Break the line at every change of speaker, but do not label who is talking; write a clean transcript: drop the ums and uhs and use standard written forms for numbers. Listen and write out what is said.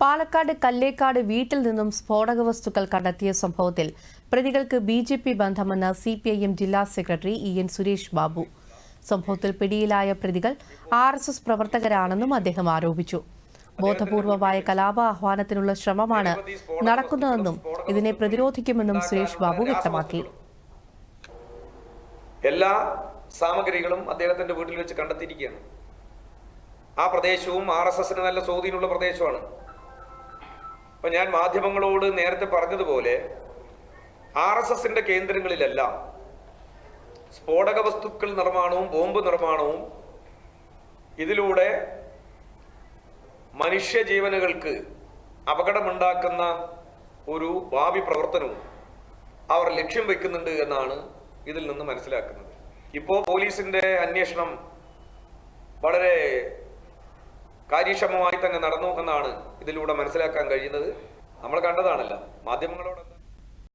പാലക്കാട് കല്ലേക്കാട് വീട്ടിൽ നിന്നും സ്ഫോടക വസ്തുക്കൾ കണ്ടെത്തിയ സംഭവത്തിൽ പ്രതികൾക്ക് ബിജെപി ബന്ധമെന്ന് സിപിഐഎം ജില്ലാ സെക്രട്ടറി ഇ.എൻ. സുരേഷ് ബാബു. സംഭവത്തിൽ പിടിയിലായ പ്രതികൾ RSS പ്രവർത്തകരാണെന്നും അദ്ദേഹം ആരോപിച്ചു. ബോധപൂർവമായ കലാപ ആഹ്വാനത്തിനുള്ള ശ്രമമാണ് നടക്കുന്നതെന്നും ഇതിനെ പ്രതിരോധിക്കുമെന്നും സുരേഷ് ബാബു വ്യക്തമാക്കി.
എല്ലാ സാമഗ്രികളും അദ്ദേഹത്തിന്റെ വീട്ടിൽ വെച്ച് കണ്ടെത്തിയിരിക്കുകയാണ്. ആ പ്രദേശവും RSSന് നല്ല സ്വാധീനമുള്ള പ്രദേശമാണ്. അപ്പൊ ഞാൻ മാധ്യമങ്ങളോട് നേരത്തെ പറഞ്ഞതുപോലെ RSSന്റെ കേന്ദ്രങ്ങളിലെല്ലാം സ്ഫോടക വസ്തുക്കൾ നിർമ്മാണവും ബോംബ് നിർമ്മാണവും ഇതിലൂടെ മനുഷ്യജീവനുകൾക്ക് അപകടമുണ്ടാക്കുന്ന ഒരു ഭാവി പ്രവർത്തനവും അവർ ലക്ഷ്യം വെക്കുന്നുണ്ട് എന്നാണ് ഇതിൽ നിന്ന് മനസ്സിലാക്കുന്നത്. ഇപ്പോൾ പോലീസിന്റെ അന്വേഷണം വളരെ കാര്യക്ഷമമായി തന്നെ നടന്നു എന്നാണ് ഇതിലൂടെ മനസ്സിലാക്കാൻ കഴിയുന്നത്. നമ്മൾ കണ്ടതാണല്ലോ മാധ്യമങ്ങളോട്